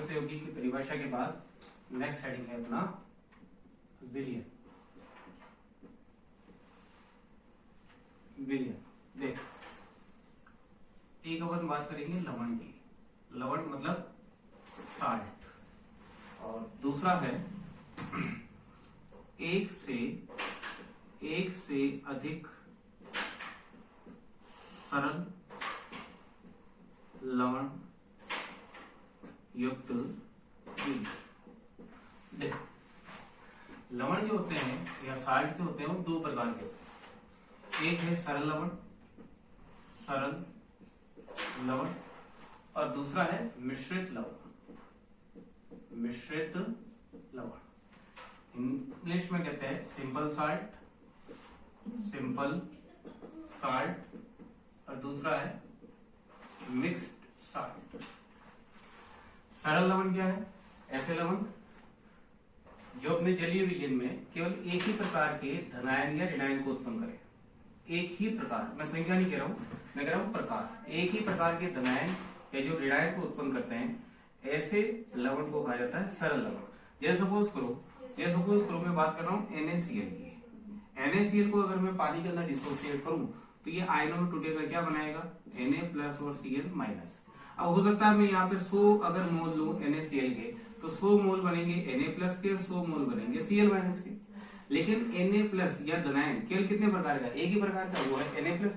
सहयोगी की परिभाषा के बाद नेक्स्ट हेडिंग है अपना विलयन। विलयन देख, एक अपन बात करेंगे लवण की। लवण मतलब साल्ट, और दूसरा है एक से अधिक सरल लवण युक्त विलयन। देख, लवण जो होते हैं या साल्ट जो होते हैं वो दो प्रकार के होते हैं। एक है सरल लवण और दूसरा है मिश्रित लवण। इंग्लिश में कहते हैं सिंपल साल्ट और दूसरा है मिक्स्ड साल्ट। सरल लवण क्या है? ऐसे लवण जो अपने जलीय विलयन में केवल एक ही प्रकार के धनायन या ऋणायन को उत्पन्न करे। एक ही प्रकार, मैं संख्या नहीं कह रहा हूं, मैं कह रहा हूं प्रकार। एक ही प्रकार के धनायन या जो ऋणायन को उत्पन्न करते हैं, ऐसे लवण को कहा जाता है सरल लवण। जैसे सपोज करो मैं बात कर रहा हूं NaCl की। NaCl को अगर मैं पानी के अंदर डिसोसिएट करूं तो ये आयनों में टूटेगा, क्या बनाएगा? Na+ और Cl-। अब हो सकता है मैं यहाँ पे 100 अगर मोल लूं NaCl के, तो 100 मोल बनेंगे Na+ के और 100 मोल बनेंगे Cl- के। लेकिन Na+ या धनायन केवल कितने प्रकार का? एक ही प्रकार का, वो है Na+।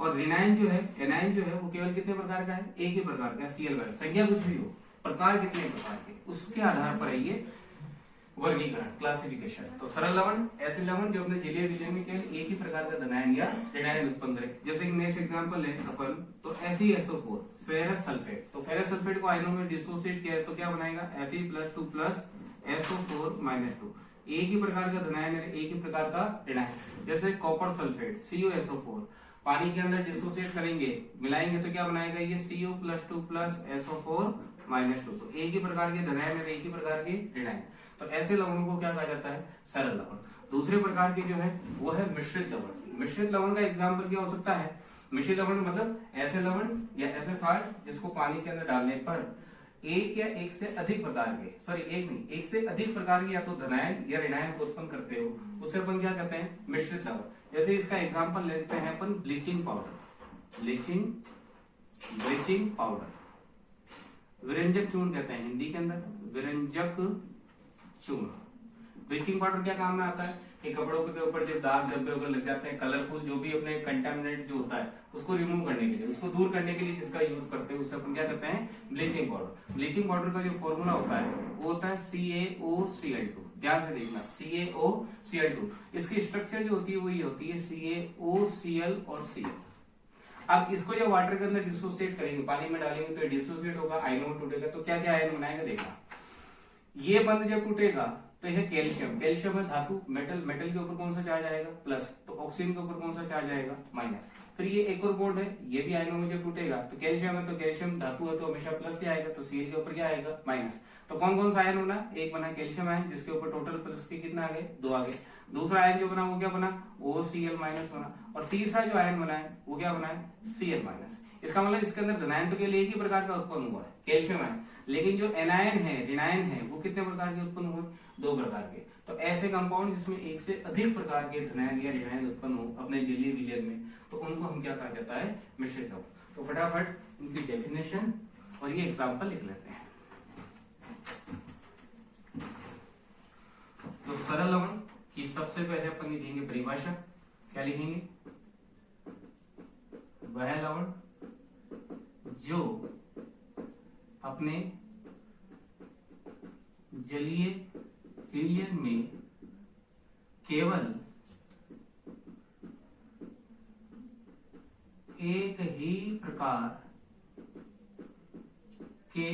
और ऋणायन जो है, एनायन जो है, वो केवल कितने प्रकार का है? एक ही प्रकार का, Cl-। संख्या कुछ भी हो, प्रकार कितने प्रकार के, उसके आधार पर है ये वर्गीकरण, क्लासिफिकेशन। तो सरल लवण ऐसे लवण जो अपने जलीय विलयन में केवल एक ही प्रकार का धनायन या ऋणायन उत्पन्न करे। जैसे कि नेक्स्ट एग्जांपल है अपन तो FeSO4 फेरस सल्फेट। तो फेरस सल्फेट को आयनों में डिसोसिएट किया तो क्या बनाएगा? Fe+2+ SO4-2। एक ही प्रकार का धनायन है, एक ही प्रकार का ऋणायन। जैसे कॉपर सल्फेट CuSO4 पानी के अंदर डिसोसिएट करेंगे, मिलाएंगे तो क्या बनाएगा? ये Cu+2+ SO4-2। तो एक ही प्रकार के धनायन है, एक ही प्रकार के ऋणायन। तो ऐसे लवणों को क्या कहा जाता है? सरल लवण। दूसरे प्रकार के जो है वो है मिश्रित लवण। मिश्रित लवण का एग्जाम्पल क्या हो सकता है? मिश्रित लवण मतलब ऐसे लवण या ऐसे साल्ट जिसको पानी के अंदर डालने पर एक या एक से अधिक प्रकार के, सॉरी एक नहीं, एक से अधिक प्रकार के या तो धनायन या ऋणायन को उत्पन्न करते हो, उसे अपन क्या कहते हैं? मिश्रित लवण। जैसे इसका एग्जाम्पल लेते हैं अपन ब्लीचिंग पाउडर। ब्लीचिंग पाउडर विरंजक चूर्ण कहते हैं हिंदी के अंदर, विरंजक चूर्ण। ब्लीचिंग पाउडर क्या काम में आता है? कि कपड़ों के ऊपर जो दाग धब्बे वगैरह लग जाते हैं, कलरफुल जो भी अपने कंटामिनेट जो होता है उसको रिमूव करने के लिए, उसको दूर करने के लिए जिसका यूज करते हैं उसे अपन क्या करते हैं? Bleaching powder. ब्लीचिंग पाउडर का जो फॉर्मूला होता है वो होता है CaOCl2। ध्यान से देखना, CaOCl2। इसकी स्ट्रक्चर जो होती है वो ये होती है CaOCl और Cl। अब इसको जब वाटर के अंदर डिसोसिएट करेंगे, पानी में डालेंगे तो डिसोसिएट होगा, आयनों में टूटेगा। तो क्या क्या आयन बनाएगा? देखना, ये बंद जब टूटेगा तो यह कैल्शियम है धातु, मेटल के ऊपर कौन सा चार्ज आएगा? प्लस। तो ऑक्सीजन के ऊपर कौन सा चार्ज आएगा? माइनस। फिर ये एक और बॉन्ड है, ये भी आयनों में जब टूटेगा तो कैल्शियम है, तो कैल्शियम धातु है तो हमेशा प्लस ही आएगा, तो Cl के ऊपर क्या आएगा? माइनस। तो कौन कौन सा आयन बना? एक बना कैल्शियम आयन जिसके ऊपर टोटल प्लस के कितना आ गए? 2 आ गए। दूसरा आयन जो बना वो क्या बना? OCl- बना। और तीसरा जो आयन बना है वो क्या बना है? Cl-। इसका मतलब इसके अंदर धनायन तो केवल एक ही प्रकार का उत्पन्न हुआ है, कैल्शियम आयन। लेकिन जो एनायन है, ऋणायन है, वो कितने प्रकार के उत्पन्न हुए? 2 प्रकार के। तो ऐसे कंपाउंड जिसमें एक से अधिक प्रकार के धनायन या ऋणायन उत्पन्न हो अपने जलीय विलयन में, तो उनको हम क्या कहा जाता है? मिश्रित लवण। तो फटाफट इनकी डेफिनेशन और ये एग्जाम्पल लिख लेते हैं। तो सरल लवण की सबसे पहले अपन लिखेंगे परिभाषा। क्या लिखेंगे? वह लवण जो अपने जलीय विलयन में केवल एक ही प्रकार के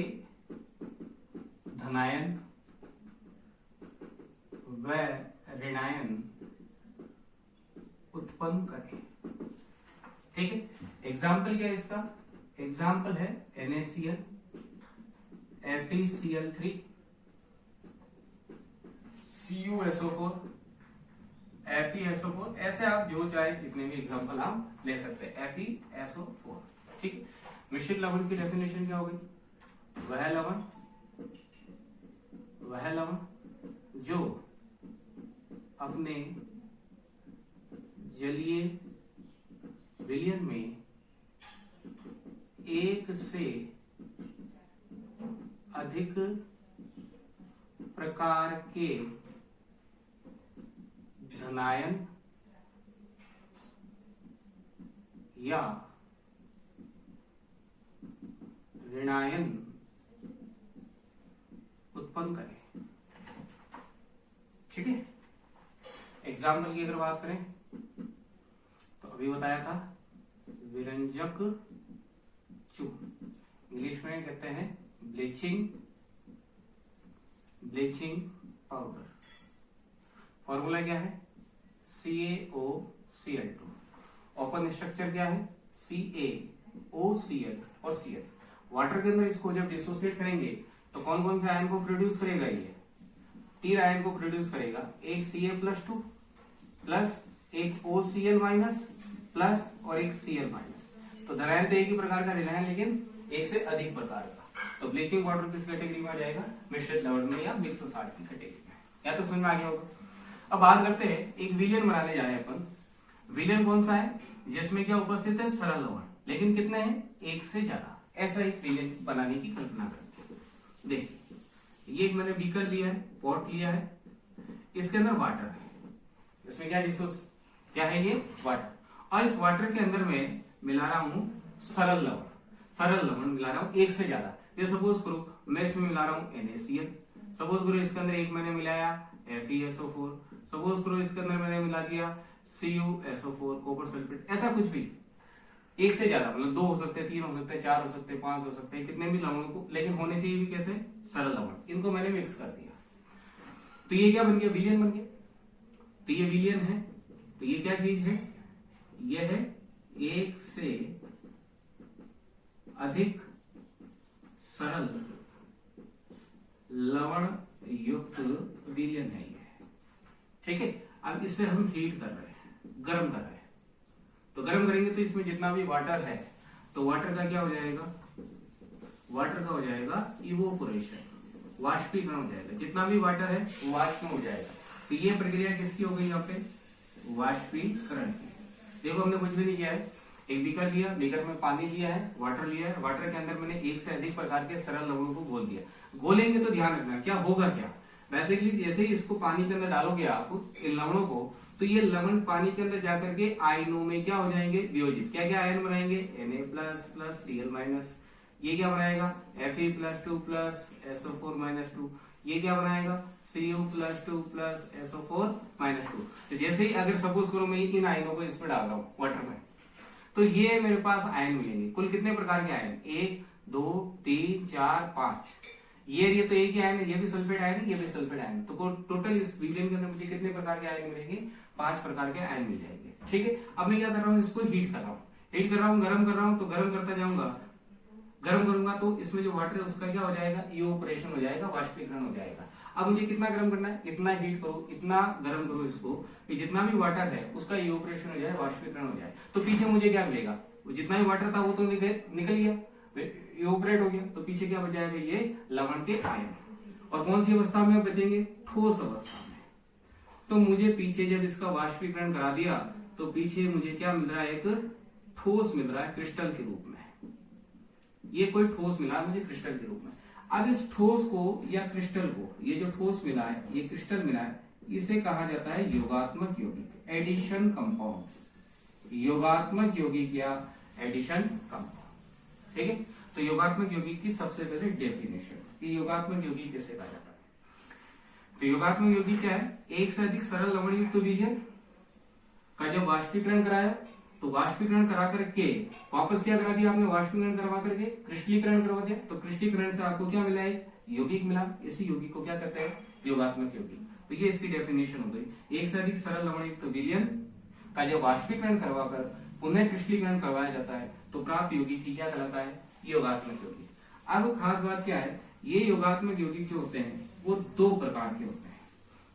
धनायन व ऋणायन उत्पन्न करे। ठीक है, एग्जाम्पल क्या है इसका? एग्जाम्पल है NaCl, FeCl3, CuSO4, FeSO4। ऐसे आप जो चाहे जितने भी एग्जाम्पल आप ले सकते हैं। FeSO4। ठीक है, मिश्रित लवण की डेफिनेशन क्या होगी? वह लवण वह लवण जो अपने जलीय विलयन में एक से अधिक प्रकार के धनायन या ऋणायन उत्पन्न करें। ठीक है, एग्जाम्पल की अगर बात करें तो अभी बताया था विरंजक चूर्ण, इंग्लिश में कहते हैं ब्लीचिंग पाउडर। फॉर्मूला क्या है? CaOCl2। ओपन स्ट्रक्चर क्या है? CaOCl और Cl। वाटर के अंदर इसको जब डिसोसिएट करेंगे तो कौन कौन से आयन को प्रोड्यूस करेगा? ये 3 आयन को प्रोड्यूस करेगा, एक Ca+2 प्लस एक OCl माइनस प्लस और एक Cl माइनस। तो धनायन तो एक ही प्रकार का रहना है लेकिन एक से अधिक प्रकार का। तो ब्लीचिंग पाउडर किस कैटेगरी में आ जाएगा? मिश्रित लवण में या मिक्स साल्ट की कैटेगरी में। या तो समझ में आ गया होगा। अब बात करते हैं, एक विलयन बनाने जा रहे हैं अपन। विलयन कौन सा है? जिसमें क्या उपस्थित है? सरल लवण, लेकिन कितने हैं? एक से ज्यादा। ऐसा एक विलयन बनाने की कल्पना करते हैं। देखिए, ये एक मैंने बीकर लिया है, पॉट लिया है, इसके अंदर वाटर है। इसमें क्या है? ये वाटर। और इस वाटर के अंदर में मिला रहा हूं सरल लवण मिला रहा हूं एक से ज्यादा। ये सपोज करो मैं इसमें मिला रहा हूं NaCl, सपोज करो इसके अंदर एक मैंने मिलाया FeSO4, सपोज करो इसके अंदर मैंने मिला दिया CuSO4 कॉपर सल्फेट। ऐसा कुछ भी एक से ज्यादा, मतलब 2 हो सकते हैं, 3 हो सकते हैं, 4 हो सकते हैं, 5 हो सकते हैं, कितने भी लवणों को, लेकिन होने चाहिए भी कैसे? सरल लवण। इनको मैंने मिक्स कर दिया तो ये क्या बन गया? विलयन बन गया। तो ये विलयन है। तो ये क्या चीज है? ये है एक से अधिक सरल लवण युक्त विलयन है ये। ठीक है, अब इसे हम हीट कर रहे हैं, गर्म कर रहे हैं। तो गर्म करेंगे तो इसमें जितना भी वाटर है तो वाटर का क्या हो जाएगा? वाटर का हो जाएगा इवोपोरेशन, वाष्पीकरण हो जाएगा। जितना भी वाटर है वो वाष्प में हो जाएगा। तो ये प्रक्रिया किसकी हो गई? यहाँ पे वाष्पीकरण की। देखो हमने कुछ भी नहीं किया है, एक बीकर लिया, बीकर में पानी लिया है, वाटर लिया है, वाटर के अंदर मैंने एक से अधिक प्रकार के सरल लवणों को घोल दिया। घोलेंगे तो ध्यान रखना क्या होगा। क्या बेसिकली जैसे ही इसको पानी के अंदर डालोगे आप इन लवणों को, तो ये लवण पानी के अंदर जाकर के आयनों में क्या हो जाएंगे? वियोजित। क्या क्या आयन बनाएंगे? Na++Cl-। ये क्या बनाएगा? Fe+2+SO4-2। ये क्या बनाएगा? Cu+2+SO4-2। तो जैसे ही अगर सपोज करो मैं इन आयनों को इसमें डाल रहा हूं वाटर में, तो ये मेरे पास आयन मिलेंगे। कुल कितने प्रकार के आयन? 1 2 3 4 5। ये तो एक ही आयन है, ये भी सल्फेट आयन है, ये भी सल्फेट आयन है। तो टोटल इस विलयन के अंदर मुझे कितने प्रकार के आयन मिलेंगे? 5 प्रकार के आयन मिल जाएंगे। ठीक है, अब मैं क्या कर रहा हूँ? इसको हीट कर रहा हूँ, गर्म कर रहा हूँ। तो गर्म करता जाऊंगा, गर्म करूंगा तो इसमें जो वाटर है उसका क्या हो जाएगा? इवोपोरेशन हो जाएगा, वाष्पीकरण हो जाएगा। अब मुझे कितना गर्म करना है? इतना हीट करो, इतना गर्म करो इसको कि जितना भी वाटर है उसका इवोपोरेशन हो जाए, वाष्पीकरण हो जाए। तो पीछे मुझे क्या मिलेगा? जितना भी वाटर था वो तो निकल गया, इवोपोरेट हो गया। तो पीछे क्या बच जाएगा? ये लवण के आयन। और कौन सी अवस्था में बचेंगे? ठोस अवस्था में। तो मुझे पीछे जब इसका वाष्पीकरण करा दिया तो पीछे मुझे क्या मिल रहा है? एक ठोस मिल रहा है क्रिस्टल के रूप में। ये कोई ठोस मिला मुझे क्रिस्टल के रूप में। अब इस ठोस को या क्रिस्टल को, ये जो ठोस मिला है, ये क्रिस्टल मिला है, इसे कहा जाता है योगात्मक यौगिक, एडिशन कंपाउंड। योगात्मक यौगिक या एडिशन कंपाउंड। ठीक है, तो योगात्मक यौगिक की सबसे पहले डेफिनेशन, योगात्मक यौगिक किसे कहा जाता है? तो योगात्मक यौगिक क्या है? एक से अधिक सरल लवण युक्त विलयन का जब वाष्पीकरण कराया तो वाष्पीकरण करा करके वापस क्या करा दिया आपने? वाष्पीकरण करवा करके क्रिस्टलीकरण करवा दिया। तो क्रिस्टलीकरण से आपको क्या मिला? एक यौगिक मिला। इसी यौगिक को क्या कहते हैं? योगात्मक यौगिक। तो ये इसकी डेफिनेशन हो गई। एक से अधिक सरल लवण युक्त विलयन का जब वाष्पीकरण करवाकर पुनः क्रिस्टलीकरण करवाया जाता है तो प्राप्त यौगिक ही क्या कहलाता है? योगात्मक यौगिक। अब खास बात क्या है? ये योगात्मक यौगिक जो होते हैं वो 2 प्रकार के होते हैं।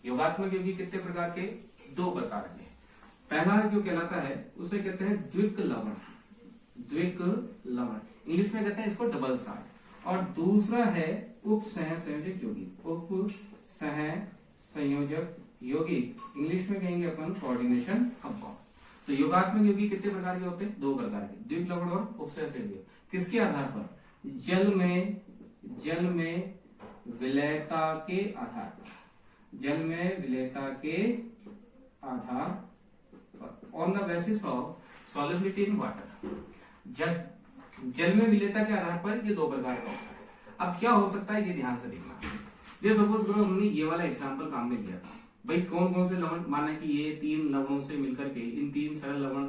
योगात्मक यौगिक कितने प्रकार के? 2 प्रकार के। पहला जो कहलाता है उसे कहते हैं द्विक लवण, इंग्लिश में कहते हैं इसको डबल साल्ट। और दूसरा है उप सह संयोजक यौगिक, उप सह संयोजक यौगिक, इंग्लिश में कहेंगे अपन कोऑर्डिनेशन कंपाउंड। तो योगात्मक यौगिक कितने प्रकार के होते हैं? 2 प्रकार के, द्विक लवण और उप सह संयोजक। किसके आधार पर? जल में विलयता के आधार पर, जल में विलयता के आधार पर, on the basis of solubility in water. जल में विलयता के आधार पर ये 2 प्रकार का होता है। अब क्या हो सकता है ये ध्यान से देखना। ये सपोज करो हमने ये वाला एग्जांपल काम में लिया था, भाई कौन कौन से लवण, माना कि ये 3 लवणों से मिलकर के, इन 3 सरल लवण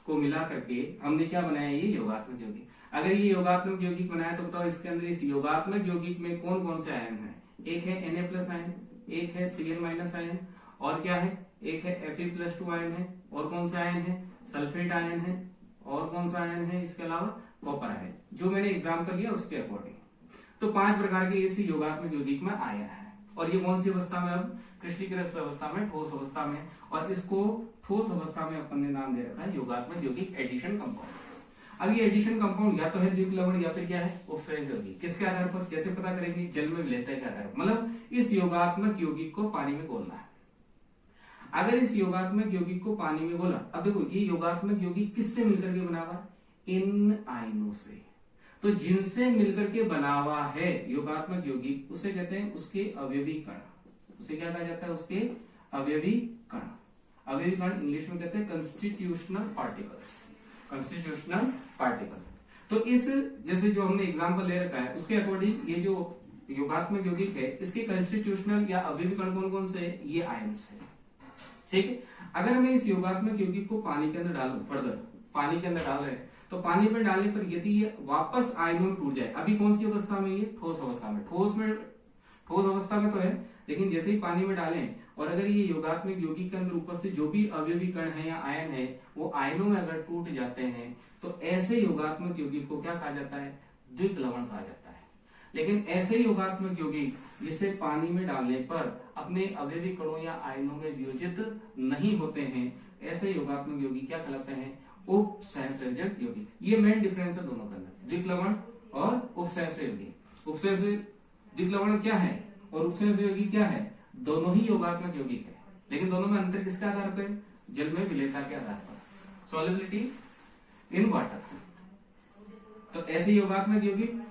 को मिला करके हमने क्या बनाया? ये योगात्मक यौगिक। अगर ये योगात्मक यौगिक बनाया तो बताओ इसके अंदर इस योगात्मक यौगिक में कौन कौन से आयन हैं? एक है Na+ आयन, एक है Cl- आयन, और क्या है? एक है Fe+2 आयन है, और कौन सा आयन है? सल्फेट आयन है, और कौन सा आयन है इसके अलावा? Copper ion. जो मैंने एग्जाम्पल लिया उसके अकॉर्डिंग तो 5 प्रकार के इस योगात्मक यौगिक में आयन है। और ये कौन सी अवस्था में? अब क्रिस्टलीकृत अवस्था में, ठोस अवस्था में। और इसको ठोस अवस्था में अपन ने नाम दे रखा है योगात्मक यौगिक एडिशन कंपाउंड। अब ये एडिशन कंपाउंड या तो है द्विक लवण या फिर क्या है? उपसंयोजक यौगिक। किसके आधार पर? कैसे पता करेंगे? जल में विलयता के आधार पर, मतलब इस योगात्मक यौगिक को पानी में घोलना है। अगर इस योगात्मक यौगिक को पानी में घोला, अब देखो ये योगात्मक यौगिक किससे मिलकर के बना हुआ? इन आयनों से। तो जिनसे मिलकर के बना हुआ है योगात्मक यौगिक उसे कहते हैं उसके अवयवी कण। उसे क्या कहा जाता है? उसके अवयवी कण। अवयवी कण इंग्लिश में कहते हैं कंस्टिट्यूशनल पार्टिकल्स, कंस्टिट्यूशनल पार्टिकल। तो इस जैसे जो हमने एग्जांपल ले रखा है उसके अकॉर्डिंग ये जो योगात्मक यौगिक है इसके कंस्टिट्यूशनल या अवयवी कण कौन कौन से? ये आयन्स है। ठीक है। अगर मैं इस योगात्मक यौगिक को पानी के अंदर डालूं, फर्दर पानी के अंदर डाल रहे हैं, तो पानी में डालने पर यदि ये वापस आयनों में टूट जाए, अभी कौन सी अवस्था में? ये ठोस अवस्था में। ठोस अवस्था में तो है, लेकिन जैसे ही पानी में डालें और अगर ये योगात्मक यौगिक के अंदर उपस्थित जो भी अवयवी कण है या आयन है वो आयनों में अगर टूट जाते हैं तो ऐसे योगात्मक यौगिक को क्या कहा जाता है? द्विक लवण कहा जाता है। लेकिन ऐसे योगात्मक यौगिक जिसे पानी में डालने पर अपने अवयवी कणों या आयनों में वियोजित नहीं होते हैं, ऐसे योगात्मक यौगिक क्या कहलाते हैं? उप सहसंयोजक यौगिक। ये मेन डिफरेंस है दोनों का, द्विक लवण और उप सहसंयोजक यौगिक। उप सहसंयोजक द्विक लवण क्या है और उप सहसंयोजक यौगिक क्या है? दोनों ही योगात्मक यौगिक है, लेकिन दोनों में अंतर किसके आधार पर? जल में विलयता के आधार पर, सॉल्युबिलिटी इन वाटर। तो ऐसे योगात्मक यौगिक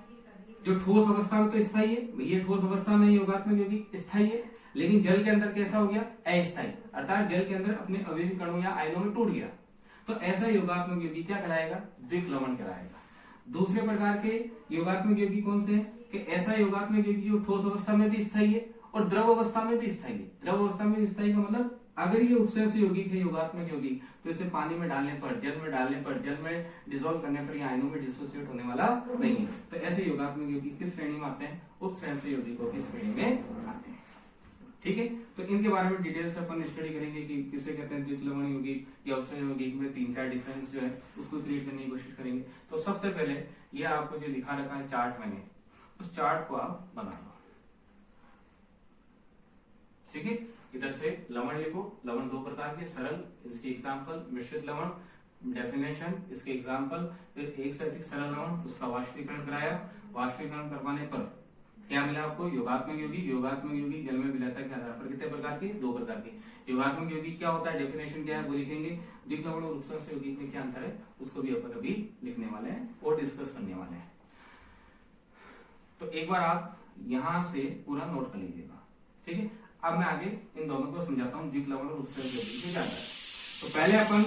जो ठोस अवस्था में तो स्थायी है, ये ठोस अवस्था में योगात्मक यौगिक स्थायी है, लेकिन जल के अंदर कैसा हो गया? अस्थायी, अर्थात जल के अंदर अपने अवयवी कणों या आयनों में टूट गया। तो ऐसा योगात्मक यौगिक क्या कहलाएगा? द्विक लवण कहलाएगा। दूसरे प्रकार के योगात्मक यौगिक कौन से हैं? कि ऐसा योगात्मक यौगिक जो ठोस अवस्था में भी स्थायी है और द्रव अवस्था में भी स्थायी है। द्रव अवस्था में भी स्थायी का मतलब अगर ये उपसंयोजक यौगिक है योगात्मक यौगिक तो इसे पानी में डालने पर, जल में डालने पर, जल में डिसॉल्व करने पर या आयनों में डिसोसिएट होने वाला नहीं है। तो ऐसे योगात्मक यौगिक किस श्रेणी में आते हैं? उपसंयोजक यौगिकों की श्रेणी में आते हैं। ठीक है। तो इनके बारे में डिटेल से अपन स्टडी करेंगे कि किसे कहते हैं द्विक लवण यौगिक या उपसंयोजक यौगिक में 3-4 डिफरेंस जो है उसको क्रिएट करने की कोशिश करेंगे। तो सबसे पहले ये आपको जो लिखा रखा है चार्ट मैंने, उस चार्ट को आप बना लो। ठीक है। इधर से लवण लिखो। लवण 2 प्रकार के, सरल, इसके एग्जांपल, मिश्रित लवण, डेफिनेशन, इसके एग्जांपल, फिर एक से अधिक सरल लवण, उसका वाष्पीकरण कराया। वाष्पीकरण करवाने पर क्या मिला आपको? योगात्मक यौगिक। योगात्मक यौगिक जल में विलयता के आधार पर कितने प्रकार के? 2 प्रकार के। योगात्मक यौगिक क्या होता है? डेफिनेशन क्या है वो लिखेंगे। द्विक लवण और उपसंयोजक यौगिक में क्या अंतर है उसको भी अपन अभी लिखने वाले हैं और डिस्कस करने वाले हैं। तो एक बार आप यहां से पूरा नोट कर लीजिएगा। ठीक है। अब मैं आगे इन दोनों को समझाता हूँ, द्विक लवण और उपसंयोजक यौगिक में क्या अंतर है। तो पहले अपन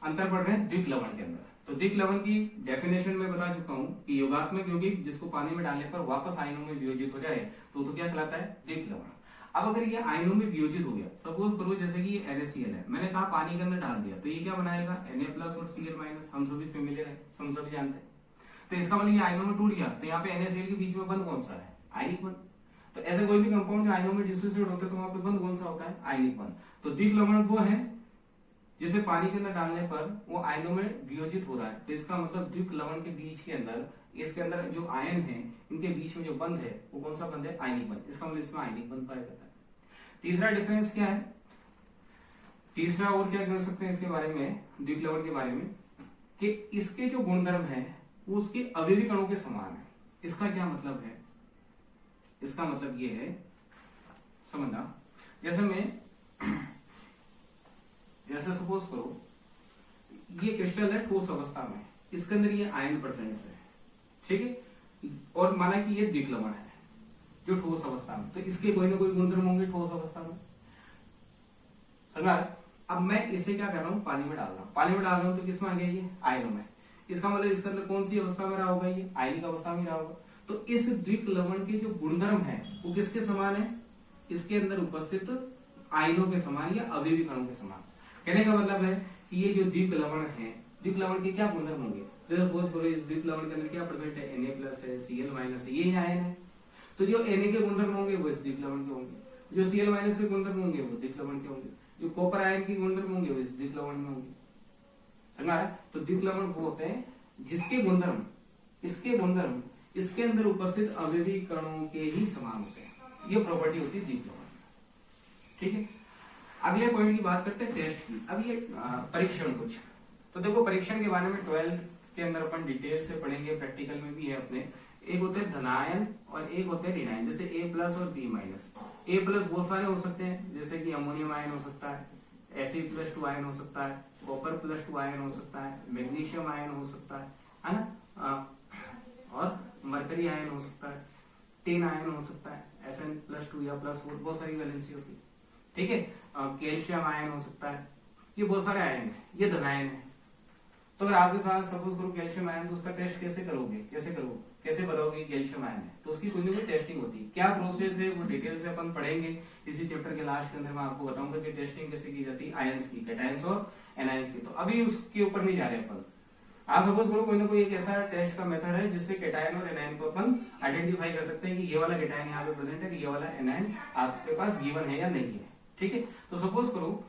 अंतर पढ़ रहे हैं द्विक लवण के अंदर। तो द्विक लवण की डेफिनेशन में बता चुका हूं कि योगात्मक यौगिक जिसको पानी में डालने पर वापस आयनों में वियोजित हो जाए तो क्या कहलाता है? द्विक लवण। अब अगर ये आयनों में वियोजित हो गया, सपोज करो जैसे कि ये NaCl है, मैंने कहा पानी के अंदर डाल दिया तो ये क्या बनाएगा? Na+ और Cl-, हम सभी फेमिलियर है, हम सभी जानते हैं। तो इसका मतलब ये आयनों में टूट गया तो यहाँ पे NaCl के बीच में बंध कौन सा है? आयनिक बंध। तो ऐसे कोई भी कंपाउंड जो आयनों में डिसोसिएट होता है तो वहां पे बंध कौन सा होता है? आयनिक बंध। तो द्विक लवण वो है जिसे पानी के अंदर डालने पर वो आयनों में वियोजित हो रहा है, तो इसका मतलब द्विक लवण के बीच के अंदर, इसके अंदर जो आयन है इनके बीच में जो बंध है वो कौन सा बंध है? आयनिक बंध। इसका मतलब इसमें आयनिक बंध पाया जाता है। तीसरा डिफरेंस क्या है? तीसरा और क्या कह सकते हैं इसके बारे में, द्विक लवण के बारे में, कि इसके जो गुणधर्म है वो उसके अवयवी कणों के समान है। इसका क्या मतलब है? इसका मतलब ये है, समझना, जैसे सपोज करो ये क्रिस्टल है ठोस अवस्था में, इसके अंदर ये आयन प्रेजेंस है, ठीक है, और माना कि ये द्विक्लवण है जो ठोस अवस्था में, तो इसके कोई ना कोई गुणधर्म होंगे ठोस अवस्था में, समझा। अब मैं इसे क्या कर रहा हूँ, पानी में डाल रहा हूँ, पानी में डाल रहा हूँ तो किसमें आ गया ये, आयनों में। इसका मतलब इसके अंदर कौन सी अवस्था में रहा होगा, ये आयनिक अवस्था में रहा होगा। तो इस द्विक्लवण के जो गुणधर्म है वो किसके समान है, इसके अंदर उपस्थित आयनों के समान या अवयवी कणों के समान। कहने का मतलब है कि ये जो द्विक्लवण है, द्विक्लवण के क्या गुणधर्म होंगे, जैसे सपोज करो इस द्विक्लवण के अंदर क्या प्रेजेंट है, Na+ है, Cl- है, ये आयन है, तो जो Na के गुणधर्म होंगे वो इस द्विक्लवण के होंगे, जो Cl- के गुणधर्म होंगे वो द्विक्लवण के होंगे, जो कॉपर आयन के गुणधर्म होंगे वो इस द्विक्लवण में होंगे, समझा है। तो द्विक्लवण वो होते हैं जिसके गुणधर्म, इसके गुणधर्म इसके अंदर उपस्थित अवयवी कणों के ही समान होते हैं, ये प्रॉपर्टी होती है द्विक्लवण, ठीक है। अगले पॉइंट की बात करते हैं टेस्ट की। अब ये परीक्षण कुछ, तो देखो परीक्षण के बारे में 12th के अंदर अपन डिटेल से पढ़ेंगे, प्रैक्टिकल में भी है अपने। एक होते हैं धनायन और एक होते हैं ऋणायन, जैसे A+ और B-। A+ बहुत सारे हो सकते हैं, जैसे कि अमोनियम आयन हो सकता है, Fe+2 आयन हो सकता है, कॉपर+2 आयन हो सकता है, मैग्नीशियम आयन हो सकता है ना, और मरकरी आयन हो सकता है, टिन आयन हो सकता है, Sn+2 या +4, बहुत सारी वैलेंसी होती है, ठीक है। कैल्शियम आयन हो सकता है, ये बहुत सारे आयन है, ये धनायन है। तो अगर आपके साथ सपोज करो कैल्शियम आयन, तो उसका टेस्ट कैसे करोगे, कैसे बताओगे कैल्शियम आयन है, तो उसकी कोई ना कोई टेस्टिंग होती है। क्या प्रोसेस है वो डिटेल से अपन पढ़ेंगे इसी चैप्टर के लास्ट के अंदर, मैं आपको बताऊंगा कि टेस्टिंग कैसे की जाती है आयंस की, कैटायंस और एनायंस की। तो अभी उसके ऊपर नहीं जा रहे अपन। आप सपोज करो कोई ना कोई एक ऐसा टेस्ट का मेथड है जिससे कैटायन और एनायन को अपन आइडेंटिफाई कर सकते हैं कि ये वाला कैटायन यहाँ पे प्रेजेंट है, कि ये वाला एनायन आपके पास गिवन है या नहीं है, ठीक है। तो सपोज करो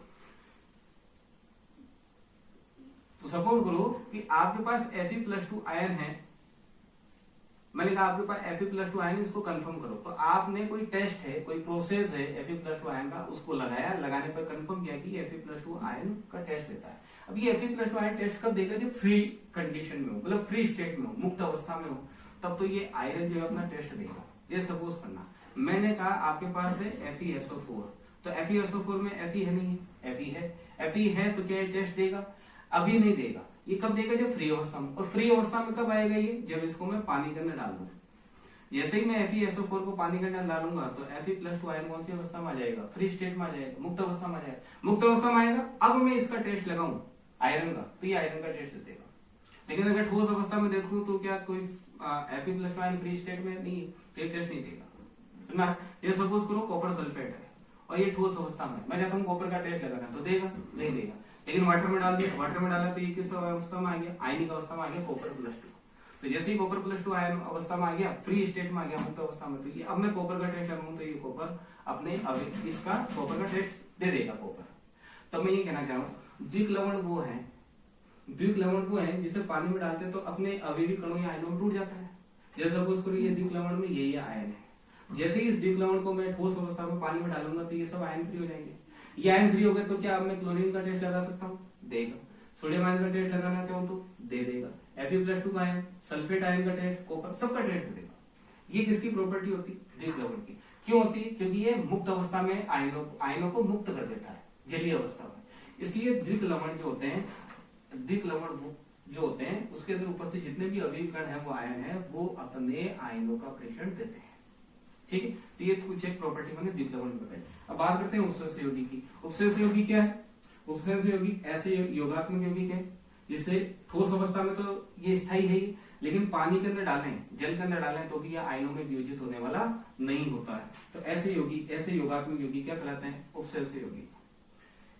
कि आपके पास Fe+2 आयन है, मैंने कहा आपके पास Fe+2 आयन, इसको कंफर्म करो। तो आपने कोई टेस्ट है, कोई प्रोसेस है Fe+2 आयन का, उसको लगाया, लगाने पर कंफर्म किया कि Fe+2 आयन का टेस्ट देता है। अब ये Fe+2 आयन टेस्ट कब देगा, जब फ्री कंडीशन में हो, मतलब फ्री स्टेट में हो, मुक्त अवस्था में हो, तब तो ये आयरन जो है अपना टेस्ट देगा। ये सपोज करना, मैंने कहा आपके पास है FeSO4, तो FeSO4 में Fe है नहीं है, Fe है तो क्या ये टेस्ट देगा, अभी नहीं देगा। ये कब देगा, जब फ्री अवस्था में। और फ्री अवस्था में कब आएगा ये, जब इसको मैं पानी के अंदर डाल दूं। जैसे ही मैं FeSO4 को पानी के अंदर डालूंगा तो Fe+2 आयन कौन सी अवस्था में आ जाएगा, फ्री स्टेट में आ जाएगा, मुक्त अवस्था में आ जाएगा। मुक्त अवस्था में आएगा, अब मैं इसका टेस्ट लगाऊं आयरन का, तो ये आयरन का टेस्ट देगा। लेकिन अगर ठोस अवस्था में देखूं तो क्या कोई Fe+2 आयन फ्री स्टेट में नहीं है, तो ये टेस्ट नहीं देगा ना। ये सपोज करो कॉपर सल्फेट है और ये ठोस अवस्था में, मैं चाहता हूँ कॉपर का टेस्ट लगाना, तो देगा नहीं देगा। लेकिन वाटर में डाल दिया, वाटर में डाला तो ये किस अवस्था में आ गया, आयनिक अवस्था में आ गया, Copper+2। तो जैसे ही Copper+2 आयन अवस्था में आ गया, फ्री स्टेट में आ गया, मुक्त अवस्था में, तो ये अब मैं कॉपर का टेस्ट लगाऊं तो ये कॉपर अपने इसका कॉपर का टेस्ट दे देगा कॉपर। तब मैं ये कहना चाह रहा हूँ द्विक्लवण वो है जिसे पानी में डालते हैं तो अपने अवयवी कणों या आयनों में टूट जाता है। जैसे सपोज करो ये द्विक्लवण में ये आयन है, जैसे ही इस द्विक्लवण को मैं ठोस अवस्था में पानी में डालूंगा तो ये सब आयन फ्री हो जाएंगे। ये आयन फ्री हो गए तो क्या अब मैं क्लोरीन का टेस्ट लगा सकता हूँ, देगा। सोडियम आयन का टेस्ट लगाना चाहूँ तो दे देगा। Fe+2 का आयन, सल्फेट आयन का टेस्ट, कॉपर, सबका टेस्ट देगा। ये किसकी प्रॉपर्टी होती है, द्विक्लवण की। क्यों होती है, क्योंकि ये मुक्त अवस्था में आयनों को मुक्त कर देता है, जलीय अवस्था में। इसलिए द्विक्लवण जो होते हैं उसके अंदर उपस्थित जितने भी अवयवी कण है, वो आयन है, वो अपने आयनों का प्रेषण देते हैं, ठीक है। तो ये कुछ एक प्रॉपर्टी मैंने द्विक्लवण में बताई। अब बात करते हैं उपसंयोगी की। उपसंयोगी क्या है, उपसंयोगी ऐसे योगात्मक यौगिक है जिससे ठोस अवस्था में तो ये स्थायी है, लेकिन पानी के अंदर डालें, जल के अंदर डालें तो भी यह आयनों में वियोजित होने वाला नहीं होता है। तो ऐसे योगात्मक यौगिक क्या कहलाते हैं, उपसंयोगी।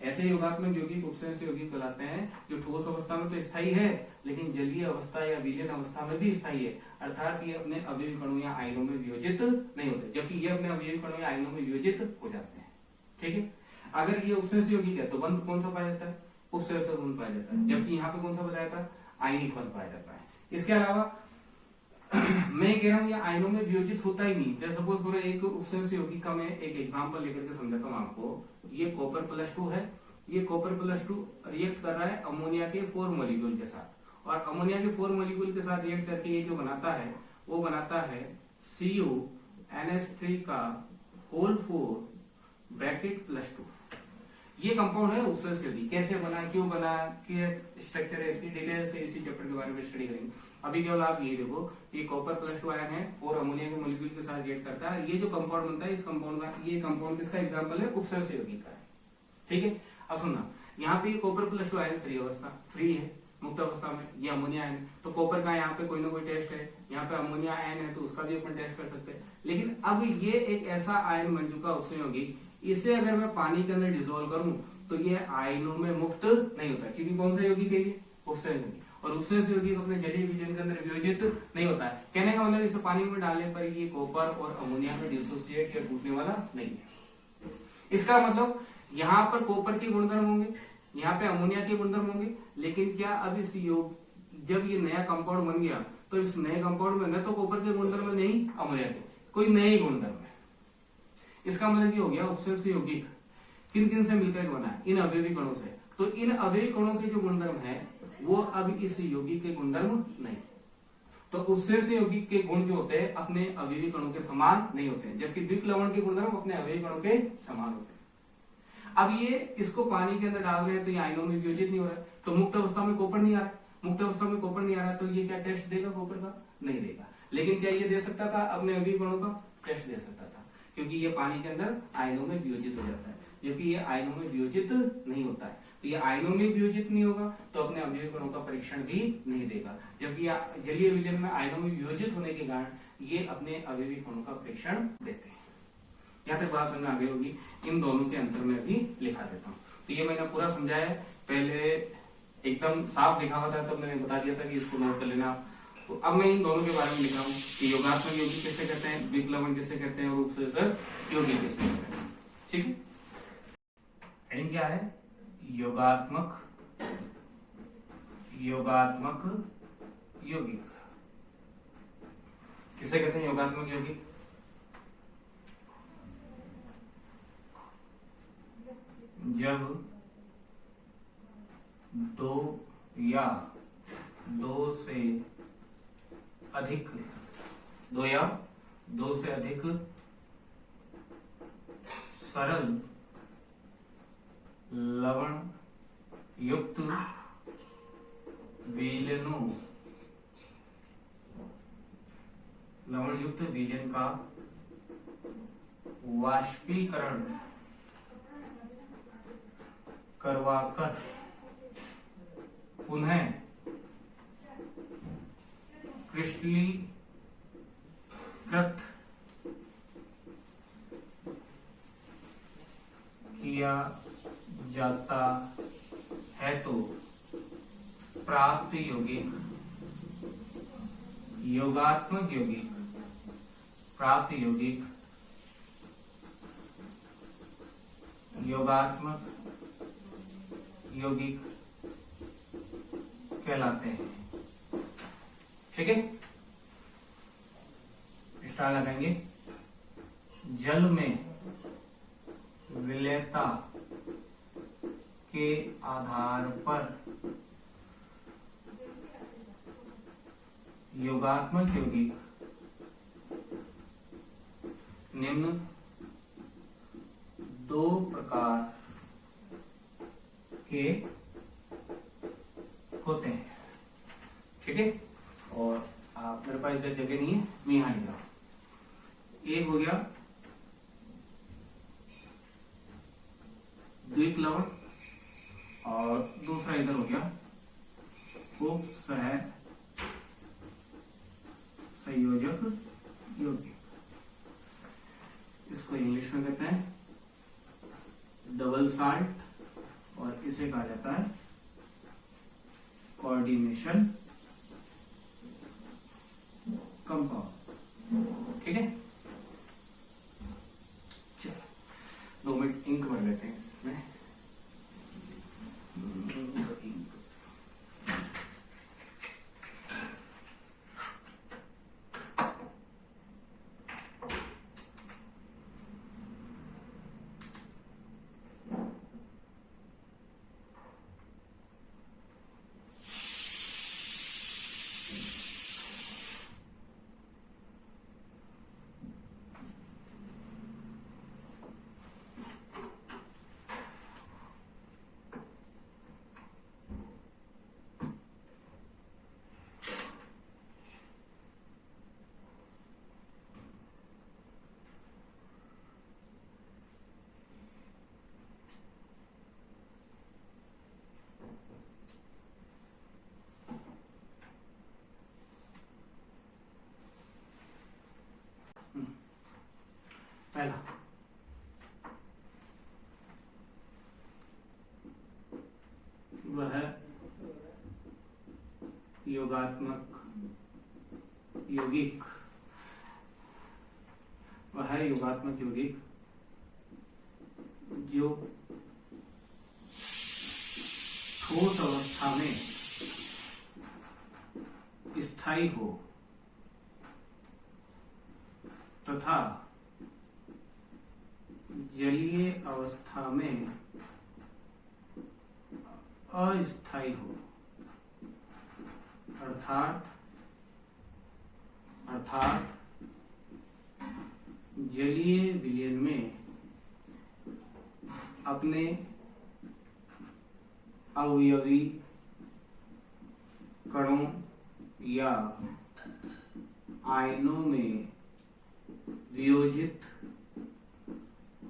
ऐसे योगात्मक यौगिक उपसंयोगी कहलाते हैं जो ठोस अवस्था में तो स्थायी है, लेकिन जलीय अवस्था या विलीन अवस्था में भी स्थायी है, अर्थात ये अपने अवयवी कणों या आयनों में वियोजित नहीं होते, जबकि ये अपने अवयवी कणों या आयनों में वियोजित हो जाते हैं, ठीक है। अगर ये उपसंयोगी है तो बंध कौन सा पाया जाता है, उपसंयोजक बंध पाया जाता है, जबकि यहाँ पे कौन सा बताया था, आयनिक बंध पाया जाता है। इसके अलावा मैं कह रहा हूँ ये आयनों में वियोजित होता ही नहीं। जैसे सपोज करो एक उपसंयोगी का मैं एक एग्जांपल लेकर के समझाता हूँ आपको। ये Copper+2 है, ये Copper+2 रिएक्ट कर रहा है अमोनिया के 4 मॉलिक्यूल के साथ, और अमोनिया के 4 मॉलिक्यूल के साथ रिएक्ट करके ये जो बनाता है वो बनाता है CO NH3 का होल 4 ब्रैकेट +2। ये कंपाउंड है उपसर्ग यौगिक। कैसे बना, क्यों बना, कि स्ट्रक्चर है इसकी डिटेल से इसी चैप्टर के बारे में स्टडी करेंगे। अभी केवल आप ये देखो, ये कॉपर +2 आयन है, 4 अमोनिया के मॉलिक्यूल के साथ रिएक्ट करता है। ये जो कंपाउंड बनता है, इस कंपाउंड का, ये कंपाउंड किसका एग्जांपल है, उपसर्ग यौगिक का है। ठीक है, अब सुनना, यहाँ पे कॉपर +2 आयन फ्री है मुक्त अवस्था में, ये अमोनिया आयन, तो कॉपर का यहाँ पे कोई ना कोई टेस्ट है, यहाँ पे अमोनिया आयन है तो उसका भी अपन टेस्ट कर सकते हैं। लेकिन अब ये एक ऐसा आयन बन चुका उपसर्ग यौगिक, इसे अगर मैं पानी के अंदर डिसोल्व करूं तो ये आयनों में मुक्त नहीं होता, क्योंकि कौन सा यौगिक है ये, उपसर्ग यौगिक। और उपसर्ग यौगिक अपने जलीय विजन के अंदर वियोजित नहीं होता है। कहने का मतलब इसे पानी में डालने पर ये कॉपर और अमोनिया में डिसोसिएट या टूटने वाला नहीं है। इसका मतलब यहाँ पर कॉपर के गुणधर्म होंगे, यहाँ पे अमोनिया के गुणधर्म होंगे, लेकिन क्या अब इस जब ये नया कंपाउंड बन गया तो इस नए कंपाउंड में न तो कॉपर के गुणधर्म नहीं अमोनिया के, कोई नए गुणधर्म है। इसका मतलब ये हो गया उपसर्ग यौगिक किन किन से मिलकर बना है, इन अवयवी कणों से। तो इन अवयवी कणों के जो गुणधर्म है वो अब इस यौगिक के गुणधर्म नहीं। तो उपसर्ग यौगिक के गुण जो होते हैं अपने अवयवी कणों के समान नहीं होते, जबकि द्विक लवण के गुणधर्म अपने अवयवी कणों के समान होते हैं। अब ये इसको पानी के अंदर डाल रहे हैं तो ये आयनों में वियोजित नहीं हो रहा है, तो मुक्त अवस्था में कॉपर नहीं आ रहा है, मुक्त अवस्था में कॉपर नहीं आ रहा है, तो ये क्या टेस्ट देगा कॉपर का, नहीं देगा। लेकिन क्या ये दे सकता था अपने अवयवी कणों का टेस्ट दे सकता था, क्योंकि ये पानी के अंदर आयनों में वियोजित हो जाता है, जबकि ये आयनों में वियोजित नहीं होता है। तो ये आयनों में वियोजित नहीं होगा तो अपने अवयवी कणों का परीक्षण भी नहीं देगा, जबकि जलीय विलयन में आयनों में वियोजित होने के कारण ये अपने अवयवी कणों का परीक्षण देते हैं। यहाँ तक बात समझ में आ गई होगी। इन दोनों के अंतर में भी लिखा देता हूँ। तो ये मैंने पूरा समझाया, पहले एकदम साफ लिखा हुआ था तो मैंने बता दिया था कि इसको नोट कर लेना। तो अब मैं इन दोनों के बारे में लिख रहा हूँ कि योगात्मक यौगिक किसे कहते हैं, द्विक लवण किसे कहते हैं और उपसर्जक यौगिक किसे कहते हैं। ठीक है, हेडिंग क्या है, योगात्मक यौगिक किसे कहते हैं, योगात्मक यौगिक। जब दो या दो से अधिक सरल लवण युक्त विलयन का वाष्पीकरण करवाकर पुनः क्रिस्टलीकृत किया जाता है तो प्राप्त यौगिक योगात्मक यौगिक प्राप्त यौगिक योगात्मक यौगिक कहलाते हैं। ठीक है, स्टार लगाएंगे। जल में विलेयता के आधार पर योगात्मक यौगिक निम्न दो प्रकार के होते हैं। ठीक है, और आप मेरे पास इधर जगह नहीं है, मैं यहां लिख रहा हूं। एक हो गया द्विक लवण और दूसरा इधर हो गया उपसंयोजक यौगिक। इसको इंग्लिश में कहते हैं डबल साल्ट और इसे कहा जाता है कोऑर्डिनेशन कंपाउंड। ठीक है, चलो 2 मिनट इंक भर लेते हैं इसमें। पहला वह योगात्मक यौगिक, वह योगात्मक यौगिक जो ठोस अवस्था में स्थायी हो तथा जलीय अवस्था में अस्थायी हो, अर्थात जलीय विलयन में अपने अवयवी कणों या आयनों में वियोजित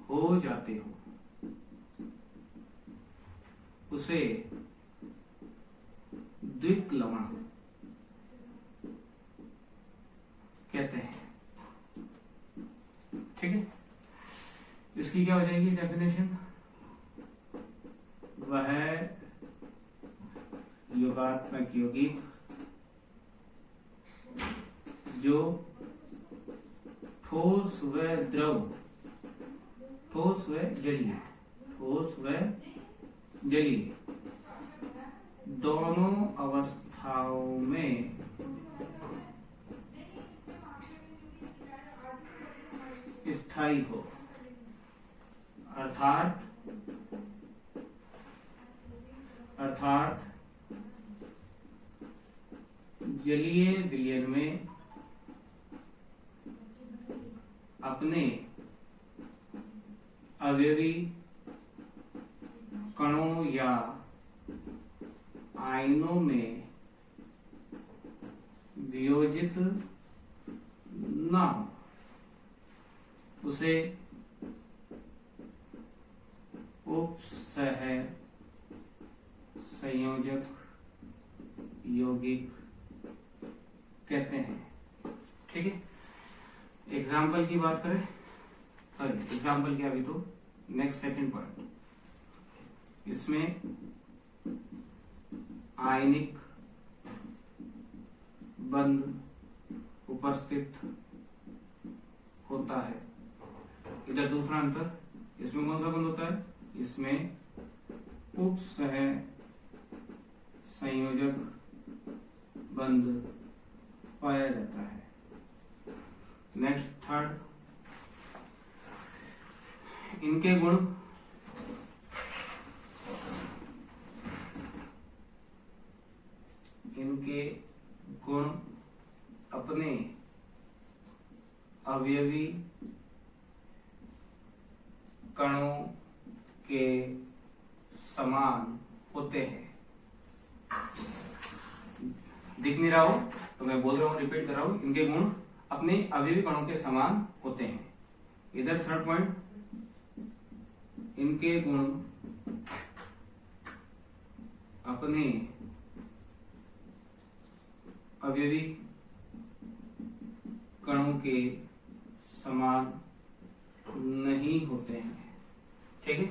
हो जाते हो, उसे द्विक लवण कहते हैं। ठीक है, इसकी क्या हो जाएगी डेफिनेशन? वह योगात्मक यौगिक जो ठोस व द्रव, ठोस व जलीय दोनों अवस्थाओं में स्थायी हो, अर्थात जलीय विलयन में अपने अवयवी कणों या आयनों में वियोजित न हो, उसे उपसह संयोजक यौगिक कहते हैं। ठीक है, एग्जाम्पल की बात करें, सॉरी एग्जाम्पल क्या, अभी तो नेक्स्ट सेकंड पॉइंट, इसमें आयनिक बंध उपस्थित होता है। इधर दूसरा अंतर, इसमें कौन सा बंध होता है? इसमें उपसह संयोजक बंध पाया जाता है। नेक्स्ट थर्ड, इनके गुण अपने अवयवी कणों के समान होते हैं। दिख नहीं रहा हो तो मैं बोल रहा हूं, रिपीट कर रहा हूं, इनके गुण अपने अवयवी कणों के समान होते हैं। इधर थर्ड पॉइंट, इनके गुण अपने अवयवी कणों के समान नहीं होते हैं। ठीक है,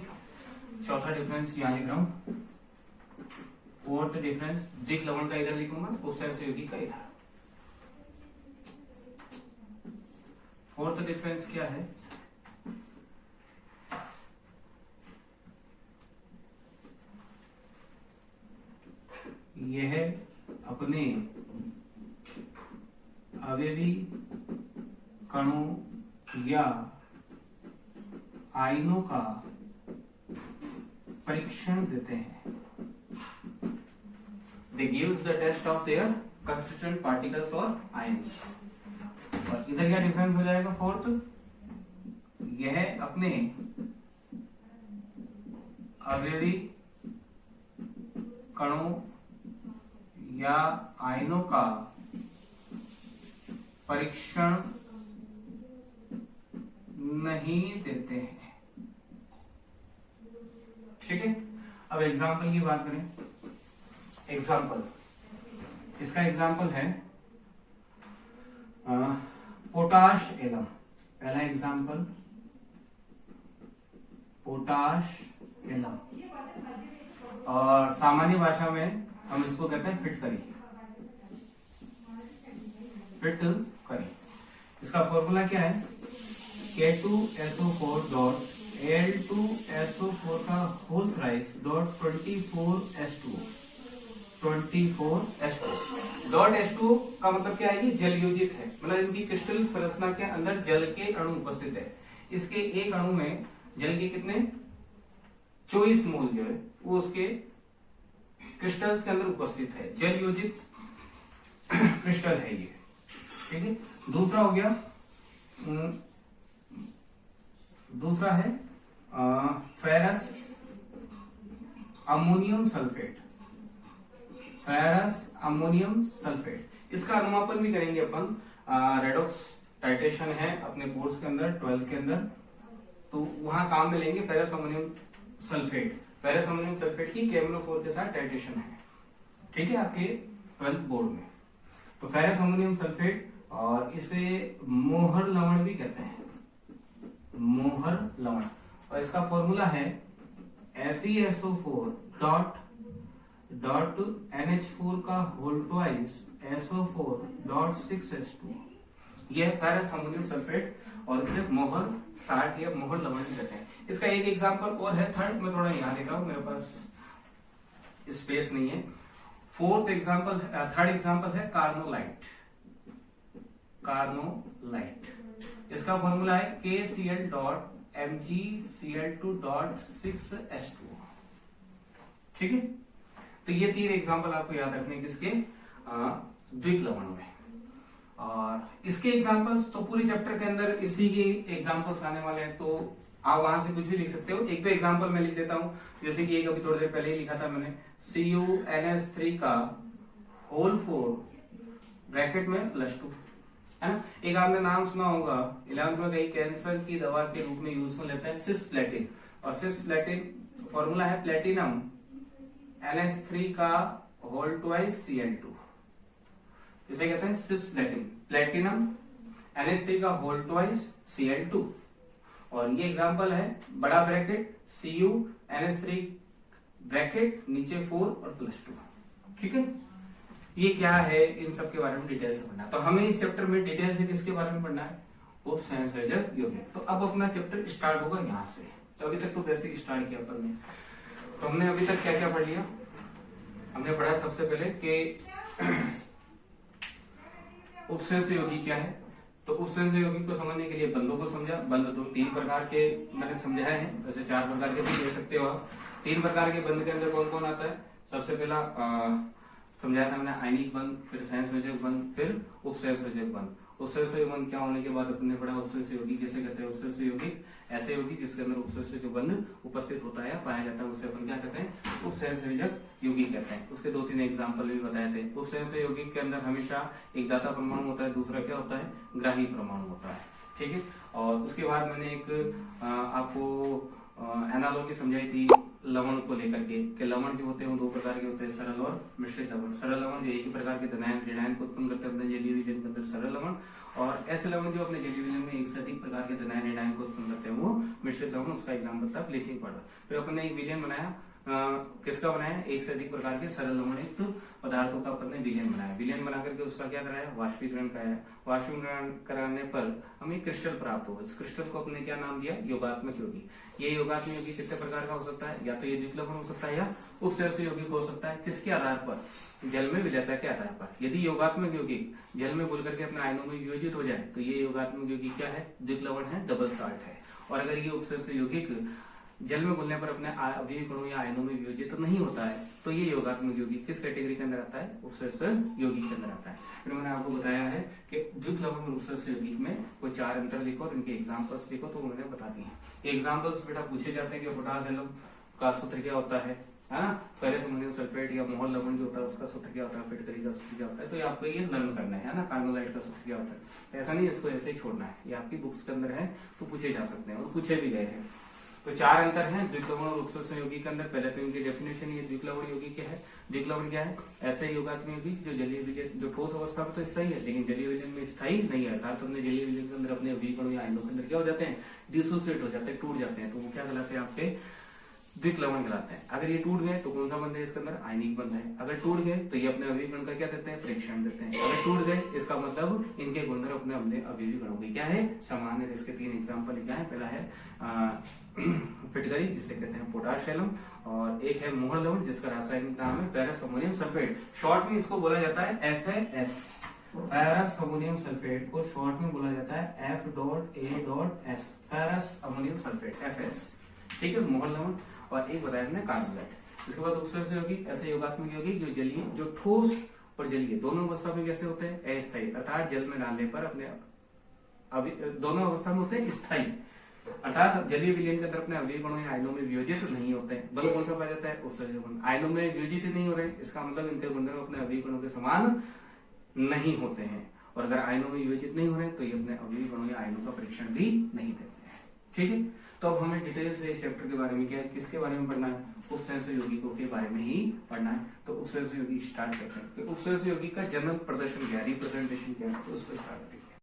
चौथा डिफरेंस यहां लिख रहा हूं। फोर्थ डिफरेंस, द्विक लवण का इधर लिखूंगा, उपसर्ग सहयोगी का इधर। फोर्थ डिफरेंस क्या है? यह अपने अवयवी कणों या आयनों का परीक्षण देते हैं। They gives the test of their constituent particles or ions। और इधर क्या डिफरेंस हो जाएगा? फोर्थ, यह अपने अवयवी कणों या आयनों का परीक्षण नहीं देते हैं। ठीक है, अब एग्जाम्पल की बात करें। एग्जाम्पल, इसका एग्जाम्पल है पोटाश एलम। पहला एग्जाम्पल पोटाश एलम, और सामान्य भाषा में हम इसको कहते हैं फिटकरी, फिटकरी। इसका फॉर्मूला क्या है? K2SO4 डॉट L2SO4 का whole thrice dot 24H2 dot H2 का मतलब क्या है? ये जलयोजित है, मतलब इनकी क्रिस्टल संरचना के अंदर जल के अणु उपस्थित है। इसके एक अणु में जल के कितने 24 मोल जो है वो उसके क्रिस्टल्स के अंदर उपस्थित है, जलयोजित क्रिस्टल है ये, ठीक है। दूसरा हो गया, दूसरा है ferrous ammonium sulphate, ferrous ammonium sulphate. इसका अनुमापन भी करेंगे अपन, रेडॉक्स टाइटेशन है अपने कोर्स के अंदर 12th के अंदर, तो वहां काम में लेंगे ferrous ammonium sulphate. Ferrous ammonium sulphate की KMnO4 के साथ टाइटेशन है, ठीक है, आपके 12th बोर्ड में। तो फेरस अमोनियम सल्फेट, और इसे मोहर लवण भी कहते हैं, मोहर लवण, और इसका फॉर्मूला है FeSO4 डॉट NH4 का whole twice SO4 dot 6H2। यह फेरस अमोनियम सल्फेट, और इसे मोहर 60 या मोहर लवण भी कहते हैं। इसका एक एग्जांपल और है, थर्ड में थोड़ा यहाँ लिखा हूं, मेरे पास स्पेस नहीं है। थर्ड एग्जांपल है कार्नोलाइट, कार्नोलाइट। इसका फॉर्मूला है KCl dot MgCl2 dot 6H2, ठीक है। तो ये 3 एग्जांपल आपको याद रखने किसके, द्विक लवण में। और इसके एग्जांपल्स तो पूरे चैप्टर के अंदर इसी के एग्जांपल्स आने वाले हैं, तो आप वहां से कुछ भी लिख सकते हो। एक तो एग्जांपल मैं लिख देता हूं, जैसे कि एक अभी थोड़ी देर पहले ही लिखा था मैंने, CuNH3 का होल 4 ब्रैकेट में +2, है ना। एक आपने नाम सुना होगा 11th में, कहीं कैंसर की दवा के रूप में यूज में लेते हैं सिस्प्लेटिन, और सिस्प्लेटिन फॉर्मूला है प्लेटिनम NH3 का होल ट्वाइस Cl2, इसे कहते हैं सिस्प्लेटिन, प्लेटिनम NH3 का होल ट्वाइस Cl2। और ये एग्जांपल है बड़ा ब्रैकेट CuNH3 ब्रैकेट नीचे 4 और +2, ठीक है। ये क्या है, इन सब के बारे में डिटेल से पढ़ना है। तो हमें इस चैप्टर में डिटेल से किसके बारे में पढ़ना है? उपसंयोजक यौगिक। तो अब अपना चैप्टर स्टार्ट होगा यहाँ से। तो अभी तक तो बेसिक स्टार्ट किया अपन ने, तो हमने अभी तक क्या क्या पढ़ लिया? हमने पढ़ा सबसे पहले कि उपसंयोजक यौगिक क्या है। तो उपसंयोजक यौगिक को समझने के लिए बंधों को समझा। बंध तो 3 प्रकार के मैंने समझाए हैं, वैसे 4 प्रकार के भी ले सकते हो आप। 3 प्रकार के बंध के अंदर कौन कौन आता है? सबसे पहला समझाया था मैंने आयनिक बंध, फिर सहसंयोजक बंध, फिर उपसहसंयोजक बंध। उपसहसंयोजक बंध क्या होने के बाद अपने पढ़ा उपसंयोजक यौगिक किसे कहते हैं? उपसंयोजक यौगिक ऐसे यौगिक जिसके अंदर उपसहसंयोजक बंध उपस्थित होता है, पाया जाता है, उसे अपन क्या कहते हैं? उपसहसंयोजक यौगिक कहते हैं। उसके 2-3 एग्जाम्पल भी बताए थे। उपसहसंयोजक यौगिक के अंदर हमेशा एक दाता परमाणु होता है, दूसरा क्या होता है? ग्राही परमाणु होता है, ठीक है। और उसके बाद मैंने एक आपको एनालॉजी समझाई थी लवण को लेकर के, कि लवण जो होते हैं वो 2 प्रकार के होते हैं, सरल और मिश्रित लवण। सरल लवण जो एक ही प्रकार के धनायन ऋणायन को उत्पन्न करते हैं अपने जलीय विलयन के अंदर, सरल लवण। और ऐसे लवण जो अपने जलीय विलयन में एक से अधिक प्रकार के धनायन ऋणायन को उत्पन्न करते हैं वो मिश्रित लवण। उसका एग्जाम्पल था ब्लीचिंग पाउडर। फिर अपन ने एक विलयन बनाया, किसका बनाया? एक से अधिक प्रकार के सरल लवणयुक्त पदार्थों का अपन ने विलयन बनाया। विलयन बना करके उसका क्या कराया? वाष्पीकरण कराया। वाष्पीकरण कराने पर हमें क्रिस्टल प्राप्त हुआ। इस क्रिस्टल को अपने क्या नाम दिया? योगात्मक यौगिक। ये योगात्मक यौगिक कितने प्रकार का हो सकता है? या तो ये द्विक लवण हो सकता है या उपसहसंयोजक यौगिक हो सकता है। किसके आधार पर? जल में विलयता के आधार पर। यदि योगात्मक यौगिक जल में घुल करके अपने आयनों में वियोजित हो जाए तो ये योगात्मक यौगिक क्या है? द्विक लवण है, डबल साल्ट है। और अगर ये उपसहसंयोजक यौगिक जल में घुलने पर अपने अवयवी कणों या आयनों में वियोजित तो नहीं होता है, तो ये योगात्मक यौगिक किस कैटेगरी के अंदर आता है? उपसहसंयोजक यौगिक के अंदर आता है। फिर मैंने आपको बताया है कि द्विक लवण और उपसहसंयोजक यौगिक में कोई 4 अंतर लिखो और इनके एग्जांपल्स लिखो, तो उन्होंने बता दिए हैं। एग्जांपल्स बेटा पूछे जाते हैं कि पोटाश एलम का सूत्र क्या होता है ना। फेरस अमोनियम सल्फेट या मोहर लवण जो होता है उसका सूत्र क्या होता है? फिटकरी का सूत्र क्या होता है? तो ये आपको ये लर्न करना है ना। कार्नोलाइट का सूत्र क्या होता है? ऐसा नहीं इसको ऐसे ही छोड़ना है, ये आपकी बुक्स के अंदर है तो पूछे जा सकते हैं और पूछे भी गए हैं। तो 4 अंतर हैं द्विक लवण और उपसहसंयोजक यौगिक के अंदर। पहले तो इनकी डेफिनेशन ये द्विक लवण यौगिक क्या है? द्विक लवण क्या है? ऐसे योगात्मक यौगिक जो जलीय विलयन, जो ठोस अवस्था में तो स्थायी है लेकिन जलीय विलयन में स्थायी नहीं है, अर्थात अपने जलीय विलयन के अंदर अपने अवयवी कणों या आयनों के अंदर क्या हो जाते हैं? डिसोसिएट हो जाते हैं, टूट जाते हैं, तो वो क्या कहलाते हैं? आपके द्विक लवण कहलाते हैं। अगर ये टूट गए तो कौन सा बंध है इसके अंदर? आयनिक बंध है। अगर टूट गए तो ये अपने अवयवी कण का क्या देते हैं? परीक्षण देते हैं। अगर टूट गए इसका मतलब इनके गुणधर्म अपने अपने अवयवी कणों की क्या है? समान है। इसके 3 एग्जांपल क्या है? पहला है फिटकरी जिसे कहते हैं पोटाशियम, और एक है मोहर लवण जिसका रासायनिक नाम है फेरस अमोनियम सल्फेट, शॉर्ट में इसको बोला जाता है FAS। फेरस अमोनियम सल्फेट को शॉर्ट में बोला जाता है F.A.S, ferrous ammonium sulphate FAS, ठीक है, मोहर लवण। और एक बताया हमने कार्बोनेट। इसके बाद उपसर्ग यौगिक, ऐसे योगात्मक यौगिक जो जलीय, जो ठोस और जलीय दोनों अवस्था में कैसे होते हैं? अस्थायी, अर्थात जल में डालने पर अपने दोनों अवस्था में होते हैं स्थायी, अर्थात जलीय विलयन के अंदर अपने अवयवी कणों या आयनों में वियोजित नहीं होते हैं। बल कौन सा पाया जाता है? उत्सर्जक गुण। आयनों में वियोजित नहीं हो रहे, इसका मतलब इनके गुणधर्म अपने अवयवी कणों के समान नहीं होते हैं, और अगर आयनों में वियोजित नहीं हो रहे तो ये अपने अवयवी कणों या आयनों का परीक्षण भी नहीं देते हैं, ठीक है। तो अब हमें डिटेल से इस चैप्टर के बारे में क्या है, किसके बारे में पढ़ना है? उपसर्ग यौगिकों के बारे में ही पढ़ना है। तो उपसर्ग यौगिक स्टार्ट करते हैं। तो उपसर्ग यौगिक का जनरल प्रदर्शन क्या है, रिप्रेजेंटेशन क्या है, तो उसको स्टार्ट करेंगे।